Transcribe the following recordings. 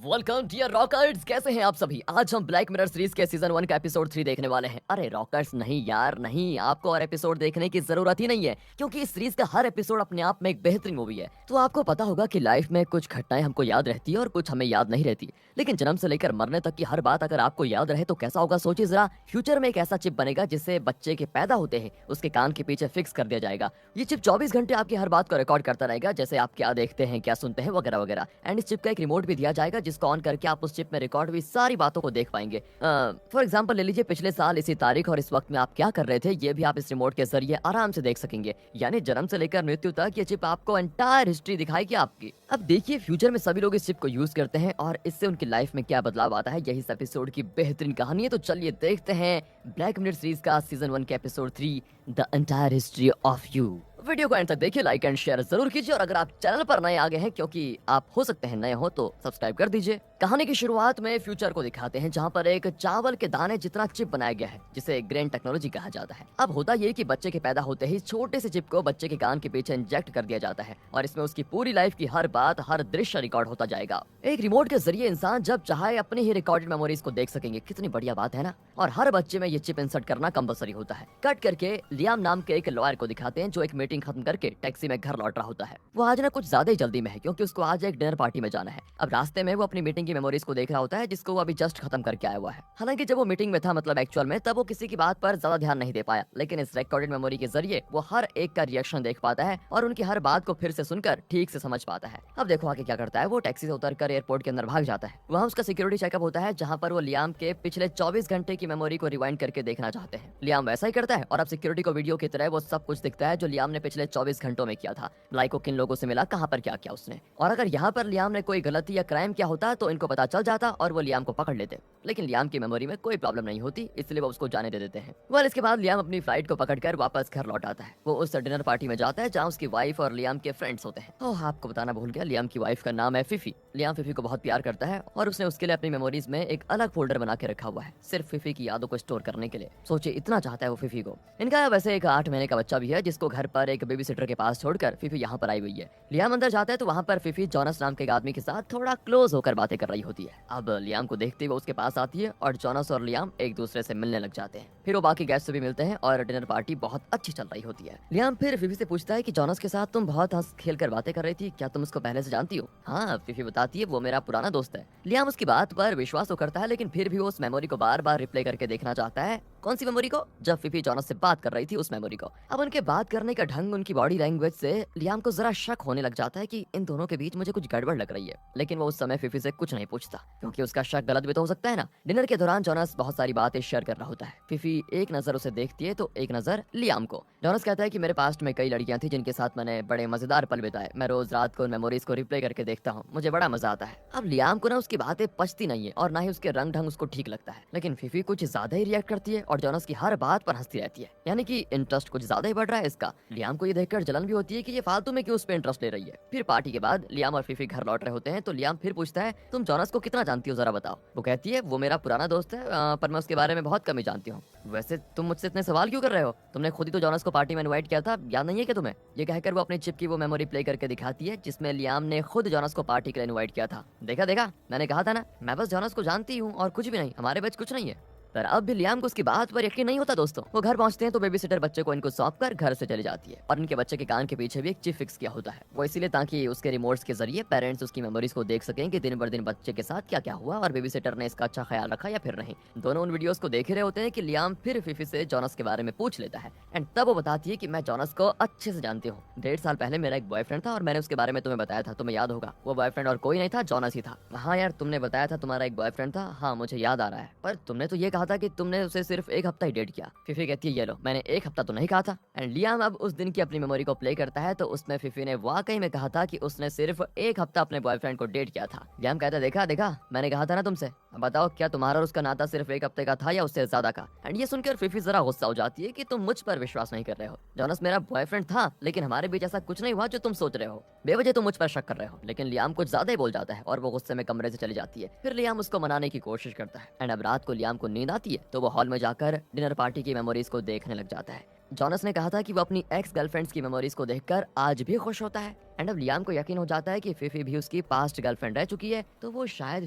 Welcome dear rockers, कैसे हैं आप सभी। आज हम ब्लैक मिरर सीरीज के सीजन 1 का एपिसोड 3 देखने वाले हैं। अरे रॉकर्स नहीं यार नहीं, आपको और एपिसोड देखने की जरूरत ही नहीं है, क्योंकि इस सीरीज का हर एपिसोड अपने आप में एक बेहतरीन मूवी है। तो आपको पता होगा कि लाइफ में कुछ घटनाएं हमको याद रहती है और कुछ हमें याद नहीं रहती, लेकिन जन्म से लेकर मरने तक की हर बात अगर आपको याद रहे तो कैसा होगा। सोचिए जरा, फ्यूचर में एक ऐसा चिप बनेगा जिससे बच्चे के पैदा होते हैं उसके कान के पीछे फिक्स कर दिया जाएगा। ये चिप 24 घंटे आपकी हर बात को रिकॉर्ड करता रहेगा, जैसे आप क्या देखते हैं, क्या सुनते हैं, वगैरह वगैरह। एंड इस चिप का एक रिमोट भी दिया जाएगा जिसको ऑन करके आप उस चिप में रिकॉर्ड हुई सारी बातों को देख पाएंगे। फॉर एग्जांपल ले लीजिए, पिछले साल इसी तारीख और इस वक्त में आप क्या कर रहे थे, ये भी आप इस रिमोट के जरिए आराम से देख सकेंगे। यानी जन्म से लेकर मृत्यु तक ये चिप आपको एंटायर हिस्ट्री दिखाएगी आपकी। अब देखिए, फ्यूचर में सभी लोग इस चिप को यूज करते हैं और इससे उनकी लाइफ में क्या बदलाव आता है, यही इस एपिसोड की बेहतरीन कहानी है। तो चलिए देखते हैं ब्लैक मिरर सीरीज का सीजन 1 के episode 3, the entire history of you. Video को एंड तक देखिए, लाइक एंड शेयर जरूर कीजिए, और अगर आप चैनल पर नए आ गए हैं, क्योंकि आप हो सकते हैं नए हो, तो सब्सक्राइब कर दीजिए। कहानी की शुरुआत में फ्यूचर को दिखाते हैं, जहां पर एक चावल के दाने जितना चिप बनाया गया है जिसे ग्रेन टेक्नोलॉजी कहा जाता है। अब होता ये कि बच्चे के पैदा होते ही छोटे से चिप को बच्चे के कान के पीछे इंजेक्ट कर दिया जाता है और इसमें उसकी पूरी लाइफ की हर बात, हर दृश्य रिकॉर्ड होता जाएगा। एक रिमोट के जरिए इंसान जब चाहे अपनी ही रिकॉर्डेड मेमोरीज को देख सकेंगे। कितनी बढ़िया बात है ना। और हर बच्चे में ये चिप इंसर्ट करना कंपलसरी होता है। कट करके लियाम नाम के एक लॉयर को दिखाते हैं जो एक मीटिंग खत्म करके टैक्सी में घर लौट रहा होता है। वो आज ना कुछ ज्यादा ही जल्दी में है, क्योंकि उसको आज एक डिनर पार्टी में जाना है। अब रास्ते में वो अपनी मीटिंग की मेमोरीज को देख रहा होता है जिसको वो अभी जस्ट खत्म करके आया हुआ है। हालांकि जब वो मीटिंग में था, मतलब एक्चुअल में, तब वो किसी की बात पर ज्यादा ध्यान नहीं दे पाया, लेकिन इस रिकॉर्डेड मेमोरी के जरिए वो हर एक का रिएक्शन देख पाता है और उनकी हर बात को फिर से सुनकर ठीक से समझ पाता है। अब देखो आगे क्या करता है। वो टैक्सी से उतरकर एयरपोर्ट के अंदर भाग जाता है। वहाँ उसका सिक्योरिटी चेकअप होता है, जहाँ पर वो लियाम के पिछले 24 घंटे की मेमोरी को रिवाइंड करके देखना चाहते हैं। लियाम वैसा ही करता है और अब सिक्योरिटी को वीडियो की तरह वो सब कुछ दिखता है जो लियाम ने पिछले 24 घंटों में किया था। लाइक को किन लोगों से मिला, कहाँ पर क्या किया उसने, और अगर यहाँ पर लियाम ने कोई गलती या क्राइम किया होता तो इनको पता चल जाता और वो लियाम को पकड़ लेते। लेकिन लियाम की मेमोरी में कोई प्रॉब्लम नहीं होती, इसलिए वो उसको जाने दे देते हैं। वेल, इसके बाद लियाम अपनी फ्लाइट को पकड़कर वापस घर लौट आता है। वो उस डिनर पार्टी में जाता है जहाँ उसकी वाइफ और लियाम के फ्रेंड्स होते हैं। ओह, आपको बताना भूल गया, लियाम की वाइफ का नाम है फिफी। लियाम फिफी को बहुत प्यार करता है और उसने उसके लिए अपनी मेमोरीज में एक अलग फोल्डर बना के रखा हुआ है, सिर्फ फिफी की यादों को स्टोर करने के लिए। सोचिए, इतना चाहता है वो फिफी को। इनका वैसे एक 8 महीने का बच्चा भी है जिसको घर पर एक बेबी सिटर के पास छोड़कर फिफी यहाँ पर आई हुई है। लियाम अंदर जाता है तो वहाँ पर फिफी जॉनस नाम के एक आदमी के साथ थोड़ा क्लोज होकर बातें कर रही होती है। अब लियाम को देखते हुए उसके पास आती है और जॉनस और लियाम एक दूसरे से मिलने लग जाते हैं। फिर वो बाकी गेस्ट से भी मिलते हैं और डिनर पार्टी बहुत अच्छी चल रही होती है। लियाम फिर फिफी से पूछता है कि जॉनस के साथ तुम बहुत हंस खेल कर बातें कर रही थी, क्या तुम उसको पहले से जानती हो? हाँ, फिफी बताती है, वो मेरा पुराना दोस्त है। लियाम उसकी बात पर विश्वास तो करता है, लेकिन फिर भी वो उस मेमोरी को बार बार रिप्ले करके देखना चाहता है। कौन सी मेमोरी को? जब फिफी जॉनस से बात कर रही थी, उस मेमोरी को। अब उनके बात करने का ढंग, उनकी बॉडी लैंग्वेज से लियाम को जरा शक होने लग जाता है कि इन दोनों के बीच मुझे कुछ गड़बड़ लग रही है, लेकिन वो उस समय फिफी से कुछ नहीं पूछता, क्योंकि उसका शक गलत भी तो हो सकता है ना। डिनर के दौरान जॉनस बहुत सारी बातें शेयर कर रहा होता है। फिफी एक नजर उसे देखती है तो एक नजर लियाम को। जॉनस कहता है कि मेरे पास्ट में कई लड़कियां थी जिनके साथ मैंने बड़े मजेदार पल बिताए। मैं रोज रात को उन मेमोरीज को रिप्ले करके देखता हूँ, मुझे बड़ा मजा आता है। अब लियाम को ना उसकी बातें पचती नहीं है और ना ही उसके रंग ढंग उसको ठीक लगता है, लेकिन फिफी कुछ ज्यादा ही रिएक्ट करती है और जॉनस की हर बात पर हंसती रहती है। यानी कि इंटरेस्ट कुछ ज्यादा ही बढ़ रहा है इसका। लियाम को ये देखकर जलन भी होती है कि ये फालतू में क्यों उस पे इंटरेस्ट ले रही है। फिर पार्टी के बाद लियाम और फिफी घर लौट रहे होते हैं तो लियाम फिर पूछता है, तुम जॉनस को कितना जानती हो, जरा बताओ। वो कहती है, वो मेरा पुराना दोस्त है, पर मैं उसके बारे में बहुत कम ही जानती हूँ। वैसे तुम मुझसे इतने सवाल क्यों कर रहे हो? तुमने खुद ही तो जॉनस को पार्टी में इनवाइट किया था, याद नहीं है कि तुम्हें? ये कहकर वो अपनी चिप की वो मेमोरी प्ले करके दिखाती है जिसमें लियाम ने खुद जॉनस को पार्टी के लिए इनवाइट किया था। देखा देखा, मैंने कहा था ना, मैं बस जॉनस को जानती हूँ और कुछ भी नहीं, हमारे बीच कुछ नहीं है। पर अब भी लियाम को उसकी बात पर यकीन नहीं होता दोस्तों। वो घर पहुंचते हैं तो बेबी सिटर बच्चे को इनको सौंप कर घर से चली जाती है और इनके बच्चे के कान के पीछे भी एक चिप फिक्स किया होता है। वो इसीलिए ताकि उसके रिमोट्स के जरिए पेरेंट्स उसकी मेमोरीज को देख सकें कि दिन बर दिन बच्चे के साथ क्या क्या हुआ और बेबी सिटर ने इसका अच्छा ख्याल रखा या फिर नहीं। दोनों उन वीडियोस को देख रहे होते हैं कि लियाम फिर फिफी से जॉनस के बारे में पूछ लेता है एंड तब वो बताती है कि मैं जॉनस को अच्छे से जानती हूँ। 1.5 साल पहले मेरा एक बॉयफ्रेंड था और मैंने उसके बारे में तुम्हें बताया था, तुम्हें याद होगा। वो बॉयफ्रेंड और कोई नहीं था, जॉनस ही था। हाँ यार, तुमने बताया था तुम्हारा एक बॉयफ्रेंड था, हाँ मुझे याद आ रहा है, पर तुमने तो ये कहा था कि तुमने उसे सिर्फ 1 हफ्ता ही डेट किया। फिफी कहती है, ये लो, मैंने 1 हफ्ता तो नहीं कहा था। एंड लियाम अब उस दिन की अपनी मेमोरी को प्ले करता है तो उसमें फिफी ने वाकई में कहा था कि उसने सिर्फ 1 हफ्ता अपने बॉयफ्रेंड को डेट किया था। लियाम कहता है, देखा देखा, मैंने कहा था ना तुमसे। अब बताओ, क्या तुम्हारा और उसका नाता सिर्फ 1 हफ्ते का था या उससे ज्यादा का? एंड ये सुनकर फिफी जरा गुस्सा हो जाती है कि तुम मुझ पर विश्वास नहीं कर रहे हो। जॉनस मेरा बॉयफ्रेंड था, लेकिन हमारे बीच ऐसा कुछ नहीं हुआ जो तुम सोच रहे हो। बेवजह तुम मुझ पर शक कर रहे हो। लेकिन लियाम कुछ ज्यादा ही बोल जाता है और वो गुस्से में कमरे से चली जाती है। फिर लियाम उसको मनाने की कोशिश करता है एंड अब रात को लियाम को नींद आती है तो वो हॉल में जाकर डिनर पार्टी की मेमोरीज को देखने लग जाता है। जॉनस ने कहा था कि वो अपनी एक्स गर्लफ्रेंड्स की मेमोरीज को देखकर आज भी खुश होता है। एंड अब लियाम को यकीन हो जाता है कि फीफी भी उसकी पास्ट गर्लफ्रेंड रह चुकी है, तो वो शायद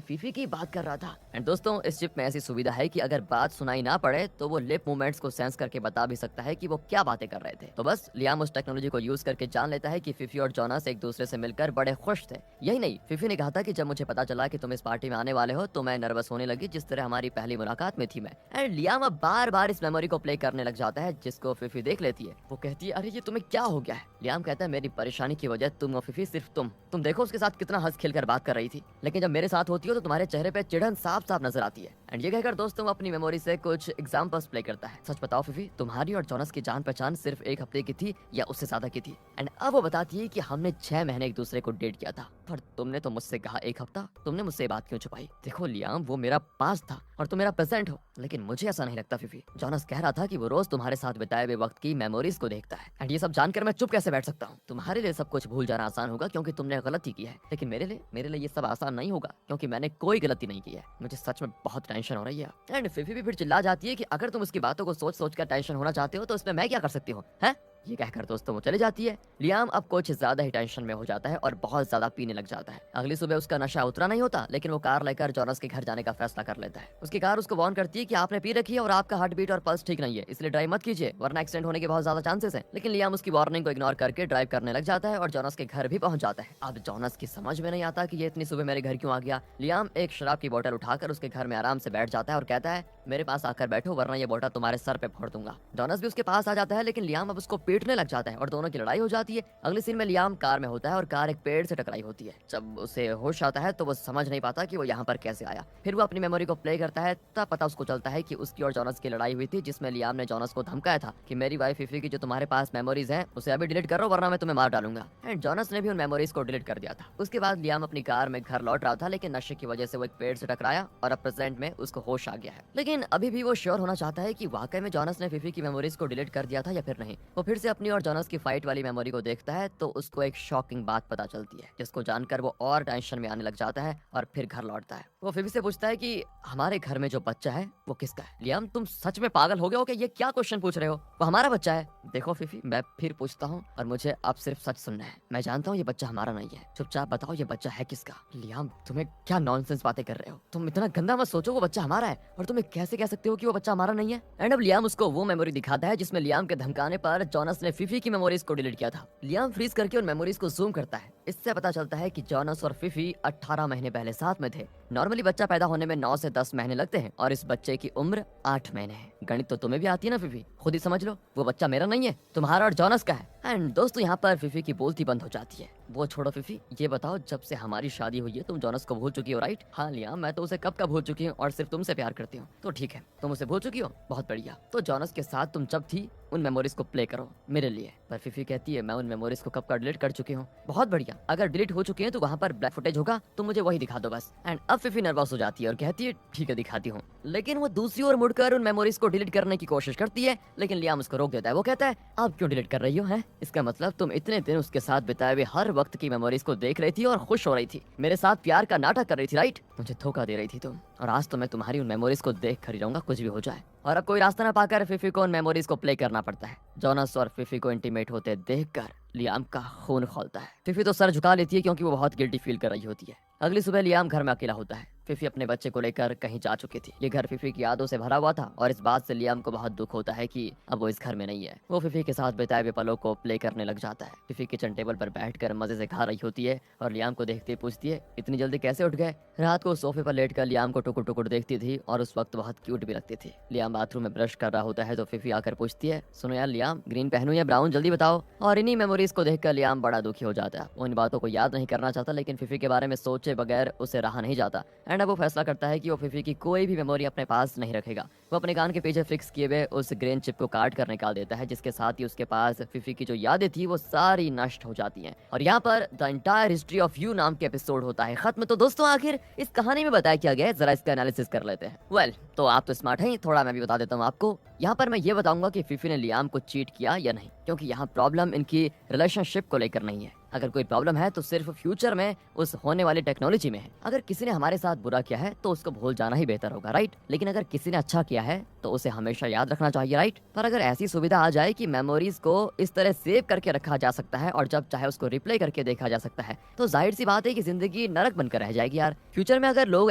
फीफी की बात कर रहा था। एंड दोस्तों, इस चिप में ऐसी सुविधा है कि अगर बात सुनाई ना पड़े तो वो लिप मूवमेंट्स को सेंस करके बता भी सकता है कि वो क्या बातें कर रहे थे। तो बस लियाम उस टेक्नोलॉजी को यूज करके जान लेता है कि फीफी और जॉनस एक दूसरे से मिलकर बड़े खुश थे। यही नहीं, फीफी ने कहा था कि जब मुझे पता चला कि तुम इस पार्टी में आने वाले हो तो मैं नर्वस होने लगी, जिस तरह हमारी पहली मुलाकात में थी मैं। एंड लियाम अब बार बार इस मेमोरी को प्ले करने लग जाता है, जिसको फीफी देख लेती है। वो कहती है, अरे ये तुम्हें क्या हो गया है? लियाम कहता है, मेरी परेशानी की वजह तुम और फीफी, सिर्फ तुम देखो उसके साथ कितना हंस खेल कर बात कर रही थी, लेकिन जब मेरे साथ होती हो तो तुम्हारे चेहरे पे चिढ़न साफ साफ नजर आती है। एंड ये कहकर दोस्तों अपनी मेमोरी से कुछ एग्जांपल्स प्ले करता है। सच बताओ फीफी, तुम्हारी और जॉनस की जान पहचान सिर्फ एक हफ्ते की थी या उससे ज्यादा की थी? एंड अब वो बताती है कि हमने 6 महीने एक दूसरे को डेट किया था, पर तुमने तो मुझसे कहा एक हफ्ता। तुमने मुझसे ये बात क्यों छुपाई? देखो लियाम, वो मेरा पास्ट था और तुम मेरा प्रेजेंट हो, लेकिन मुझे ऐसा नहीं लगता फीफी। जॉनस कह रहा था कि वो रोज तुम्हारे साथ बिताए हुए वक्त की मेमोरीज को देखता है। एंड ये सब जानकर मैं चुप कैसे बैठ सकता हूँ? तुम्हारे लिए सब कुछ भूल जाना आसान होगा क्योंकि तुमने गलती की है, लेकिन मेरे लिए ये सब आसान नहीं होगा क्योंकि मैंने कोई गलती नहीं की है। मुझे सच में बहुत टेंशन हो रही है। एंड फीफी भी फिर चिल्ला जाती है कि अगर तुम उसकी बातों को सोच सोच कर टेंशन होना चाहते हो तो इसमें मैं क्या कर सकती हूँ, हैं? ये कहकर दोस्तों वो चली जाती है। लियाम अब कुछ ज्यादा ही टेंशन में हो जाता है और बहुत ज्यादा पीने लग जाता है। अगली सुबह उसका नशा उतरा नहीं होता, लेकिन वो कार लेकर जॉनस के घर जाने का फैसला कर लेता है। उसकी कार उसको वार्न करती है कि आपने पी रखी है और आपका हार्ट बीट और पल्स ठीक नहीं है, इसलिए ड्राइव मत कीजिए वरना एक्सीडेंट होने के बहुत ज्यादा चांसेस हैं। लेकिन लियाम उसकी वार्निंग को इग्नोर करके ड्राइव करने लग जाता है और जॉनस के घर भी पहुंच जाता है। अब जॉनस की समझ में नहीं आता कि ये इतनी सुबह मेरे घर क्यों आ गया। लियाम एक शराब की बोतल उठाकर उसके घर में आराम से बैठ जाता है और कहता है, मेरे पास आकर बैठो वरना ये बोतल तुम्हारे सर पे फोड़ दूंगा। जॉनस भी उसके पास आ जाता है, लेकिन लियाम अब उसको पीटने लग जाता है और दोनों की लड़ाई हो जाती है। अगले सीन में लियाम कार में होता है और कार एक पेड़ से टकराई होती है। जब उसे होश आता है तो वो समझ नहीं पाता कि वो यहाँ पर कैसे आया। फिर वो अपनी मेमोरी को प्ले करता है, तब पता उसको चलता है कि उसकी और जॉनस की लड़ाई हुई थी, जिसमें लियाम ने जॉनस को धमकाया था कि मेरी वाइफ फीफी की जो तुम्हारे पास मेमोरीज हैं उसे अभी डिलीट करो वरना मैं तुम्हें मार डालूंगा। एंड जॉनस ने भी उन मेमोरीज को डिलीट कर दिया था। उसके बाद लियाम अपनी कार में घर लौट रहा था, लेकिन नशे की वजह से वो एक पेड़ से टकराया और अब प्रेजेंट में उसको होश आ गया है। लेकिन अभी भी वो श्योर होना चाहता है कि वाकई में जॉनस ने फीफी की मेमोरीज को डिलीट कर दिया था या फिर नहीं। वो फिर से अपनी और जॉनस की फाइट वाली मेमोरी को देखता है तो उसको एक शॉकिंग बात पता चलती है, जिसको जानकर वो और टेंशन में आने लग जाता है और फिर घर लौटता है। वो फीफी से पूछता है कि हमारे घर में जो बच्चा है वो किसका है? लियाम, तुम सच में पागल हो गए हो क्या? ये क्या क्वेश्चन पूछ रहे हो? वो हमारा बच्चा है। देखो फीफी, मैं फिर पूछता हूँ और मुझे अब सिर्फ सच सुनना है। मैं जानता हूँ ये बच्चा हमारा नहीं है, चुपचाप बताओ ये बच्चा है किसका? लियाम, तुम्हें क्या नॉनसेंस बातें कर रहे हो? तुम इतना गंदा मत सोचो, वो बच्चा हमारा है और तुम्हें कैसे कह सकते हो कि वो बच्चा हमारा नहीं है? एंड अब लियाम उसको वो मेमोरी दिखाता है जिसमें लियाम के धमकाने पर जॉनस ने फीफी की मेमोरीज को डिलीट किया था। लियाम फ्रीज करके उन मेमोरीज को जूम करता है। इससे पता चलता है कि जॉनस और फीफी 18 महीने पहले साथ में थे। नॉर्मली बच्चा पैदा होने में 9 से 10 महीने लगते हैं और इस बच्चे की उम्र 8 महीने है। गणित तो तुम्हें भी आती है ना फीफी, खुद ही समझ लो। वो बच्चा मेरा नहीं है, तुम्हारा और जॉनस का है। एंड दोस्तों यहाँ पर फीफी की बोलती बंद हो जाती है। वो छोड़ो फीफी, ये बताओ जब से हमारी शादी हुई है तुम जॉनस को भूल चुकी हो, राइट? हाँ लियाम, मैं तो उसे कब का भूल चुकी हूँ और सिर्फ तुमसे प्यार करती हूँ। तो ठीक है, तुम उसे भूल चुकी हो, बहुत बढ़िया। तो जॉनस के साथ तुम जब थी उन मेमोरीज को प्ले करो मेरे लिए। पर फीफी कहती है, मैं उन मेमोरीज को कब का डिलीट कर चुकी हूँ। बहुत बढ़िया, अगर डिलीट हो चुकी है तो वहाँ पर ब्लैक फुटेज होगा, तो मुझे वही दिखा दो बस। एंड अब फीफी नर्वस हो जाती है और कहती है, ठीक है दिखाती हूँ। लेकिन वो दूसरी ओर मुड़कर उन मेमोरीज को डिलीट करने की कोशिश करती है, लेकिन लियाम उसको रोक देता है। वो कहता है, आप क्यों डिलीट कर रही हो? हैं? इसका मतलब तुम इतने दिन उसके साथ बिताए हुए हर वक्त की मेमोरीज को देख रही थी और खुश हो रही थी, मेरे साथ प्यार का नाटक कर रही थी, राइट? मुझे धोखा दे रही थी तुम, और आज तो मैं तुम्हारी उन मेमोरीज को देख कर ही रहूंगा, कुछ भी हो जाए। और अब कोई रास्ता ना पाकर फीफी को उन मेमोरीज को प्ले करना पड़ता है। जॉनस और फीफी को इंटीमेट होते देखकर लियाम का खून खौलता है। फीफी तो सर झुका लेती है क्योंकि वो बहुत गिल्टी फील कर रही होती है। अगली सुबह लियाम घर में अकेला होता है। फीफी अपने बच्चे को लेकर कहीं जा चुकी थी। ये घर फीफी की यादों से भरा हुआ था और इस बात से लियाम को बहुत दुख होता है कि अब वो इस घर में नहीं है। वो फीफी के साथ बिताए हुए पलों को प्ले करने लग जाता है। फीफी किचन टेबल पर बैठकर मजे से खा रही होती है और लियाम को देखते ही पूछती है, इतनी जल्दी कैसे उठ गए? रात को सोफे पर लेटकर लियाम को टुकुर टुकुर देखती थी और उस वक्त बहुत क्यूट भी लगती थी। लियाम बाथरूम में ब्रश कर रहा होता है तो फीफी आकर पूछती है, सुनो यार लियाम, ग्रीन पहनूं या ब्राउन, जल्दी बताओ। और इन्हीं मेमोरीज को देखकर लियाम बड़ा दुखी हो जाता है। वो इन बातों को याद नहीं करना चाहता, लेकिन फीफी के बारे में सोचे बगैर उसे रहा नहीं जाता। एंड अब वो फैसला करता है कि वो फीफी की कोई भी मेमोरी अपने पास नहीं रखेगा। वो अपने कान के पीछे फिक्स किए हुए उस ग्रेन चिप को काट कर निकाल देता है, जिसके साथ ही उसके पास फीफी की जो यादें थी वो सारी नष्ट हो जाती हैं। और यहाँ पर the entire history of you नाम के एपिसोड होता है खत्म। तो दोस्तों आखिर इस कहानी में बताया क्या गया है, जरा इसका एनालिसिस कर लेते हैं। वेल, तो आप तो स्मार्ट हैं, थोड़ा मैं भी बता देता हूँ आपको। यहाँ पर मैं ये बताऊंगा कि फीफी ने लियाम को चीट किया या नहीं, क्योंकि यहाँ प्रॉब्लम इनकी रिलेशनशिप को लेकर नहीं है। अगर कोई प्रॉब्लम है तो सिर्फ फ्यूचर में उस होने वाली टेक्नोलॉजी में है। अगर किसी ने हमारे साथ बुरा किया है तो उसको भूल जाना ही बेहतर होगा, राइट? लेकिन अगर किसी ने अच्छा किया है तो उसे हमेशा याद रखना चाहिए, राइट? पर अगर ऐसी सुविधा आ जाए कि मेमोरीज को इस तरह सेव करके रखा जा सकता है और जब चाहे उसको रिप्ले करके देखा जा सकता है, तो जाहिर सी बात है कि जिंदगी नरक बनकर रह जाएगी यार। फ्यूचर में अगर लोग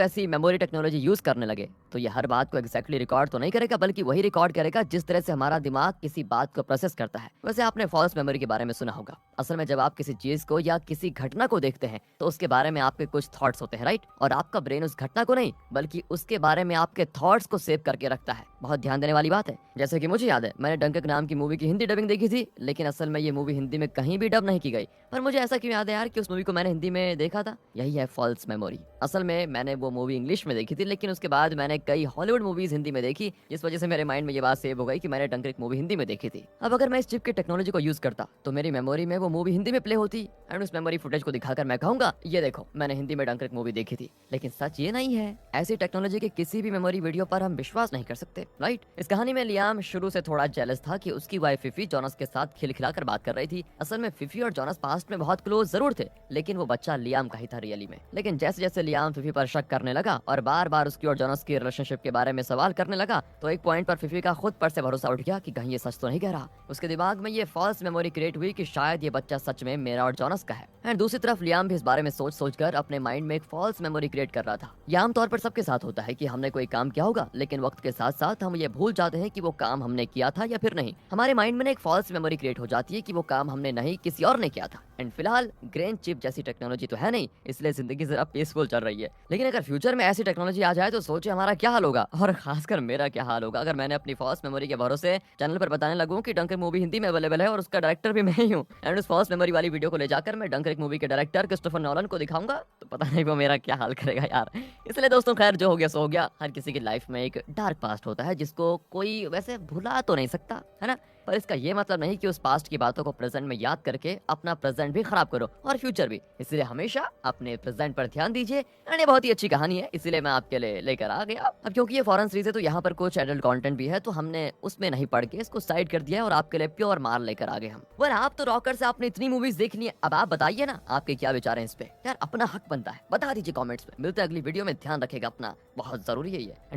ऐसी मेमोरी टेक्नोलॉजी यूज करने लगे तो ये हर बात को एग्जैक्टली रिकॉर्ड तो नहीं करेगा, बल्कि वही रिकॉर्ड करेगा जिस तरह से हमारा दिमाग किसी बात को प्रोसेस करता है। वैसे आपने फॉल्स मेमोरी के बारे में सुना होगा। असल में जब आप किसी चीज को या किसी घटना को देखते हैं तो उसके बारे में आपके कुछ थॉट्स होते हैं, राइट? और आपका ब्रेन उस घटना को नहीं बल्कि उसके बारे में आपके थॉट्स को सेव करके रखता है। बहुत ध्यान देने वाली बात है। जैसे कि मुझे याद है, मैंने डंकक नाम की मूवी की हिंदी डबिंग देखी थी, लेकिन असल में ये मूवी हिंदी में कहीं भी डब नहीं की गई। पर मुझे ऐसा क्यों याद है यार कि उस मूवी को मैंने हिंदी में देखा था? यही है फॉल्स मेमोरी। असल में मैंने वो मूवी इंग्लिश में देखी थी, लेकिन उसके बाद मैंने कई हॉलीवुड मूवीज हिंदी में देखी, जिस वजह से मेरे माइंड में ये बात सेव हो गई कि मैंने डंकक मूवी हिंदी में देखी थी। अब अगर मैं इस चिप की टेक्नोलॉजी को यूज करता तो मेरी मेमोरी में वो मूवी हिंदी में प्ले होती एंड उस मेमोरी फुटेज को दिखाकर मैं कहूंगा, ये देखो मैंने हिंदी में डंकक मूवी देखी थी। लेकिन सच ये नहीं है। ऐसी टेक्नोलॉजी के किसी भी मेमोरी वीडियो पर हम विश्वास नहीं कर सकते, राइट? इस कहानी में लियाम शुरू से थोड़ा जेलस था कि उसकी वाइफ फिफी जोनस के साथ खिलखिलाकर बात कर रही थी। असल में फिफी और जोनस पास्ट में बहुत क्लोज जरूर थे, लेकिन वो बच्चा लियाम का ही था रियली में। लेकिन जैसे जैसे लियाम फिफी पर शक करने लगा और बार बार उसकी और जोनस की रिलेशनशिप के बारे में सवाल करने लगा, तो एक पॉइंट पर फिफी का खुद पर से भरोसा उठ गया कि कहीं ये सच तो नहीं कह रहा। उसके दिमाग में ये फॉल्स मेमोरी क्रिएट हुई कि शायद ये बच्चा सच में मेरा और जोनस का है। एंड दूसरी तरफ लियाम भी इस बारे में सोच सोचकर अपने माइंड में एक फॉल्स मेमोरी क्रिएट कर रहा था। ये आमतौर पर सबके साथ होता है कि हमने कोई काम किया होगा, लेकिन वक्त के साथ साथ हम ये भूल जाते हैं कि वो काम हमने किया था या फिर नहीं। हमारे माइंड में एक फॉल्स मेमोरी क्रिएट हो जाती है कि वो काम हमने नहीं किसी और ने किया था। एंड फिलहाल ग्रेन चिप जैसी टेक्नोलॉजी तो है नहीं, इसलिए जिंदगी जरा पीसफुल चल रही है। लेकिन अगर फ्यूचर में ऐसी टेक्नोलॉजी आ जाए तो सोचे हमारा क्या हाल होगा, और खासकर मेरा क्या हाल होगा अगर मैंने अपनी फॉल्स मेमोरी के भरोसे चैनल पर बताने लगूं कि डंकर्क मूवी हिंदी में अवेलेबल है और उसका डायरेक्टर भी मैं ही हूं। एंड उस फॉल्स मेमोरी वाली वीडियो को ले जाकर मैं डंकर्क मूवी के डायरेक्टर क्रिस्टोफर नोलन को दिखाऊंगा, तो पता नहीं वो मेरा क्या हाल करेगा यार। इसलिए दोस्तों खैर, जो हो गया सो हो गया। हर किसी की लाइफ में एक डार्क पास्ट होता है जिसको कोई वैसे भुला तो नहीं सकता, है ना? पर इसका ये मतलब नहीं कि उस पास्ट की बातों को प्रेजेंट में याद करके अपना प्रेजेंट भी खराब करो और फ्यूचर भी। इसलिए हमेशा अपने प्रेजेंट पर ध्यान दीजिए। एंड ये बहुत ही अच्छी कहानी है, इसीलिए मैं आपके लिए लेकर आ गया। अब क्योंकि ये फॉरेन सीरीज है तो यहाँ पर कुछ एडल्ट कंटेंट भी है, तो हमने उसमें नहीं पढ़ के इसको साइड कर दिया है और आपके लिए प्योर मार लेकर आ गए हम। पर आप तो रॉकर से आपने इतनी मूवीज देख ली है, अब आप बताइए ना आपके क्या विचार हैं इस पे। यार अपना हक बनता है, बता दीजिए कॉमेंट्स में। मिलते हैं अगली वीडियो में, ध्यान रखेगा अपना, बहुत जरूरी है ये। एंड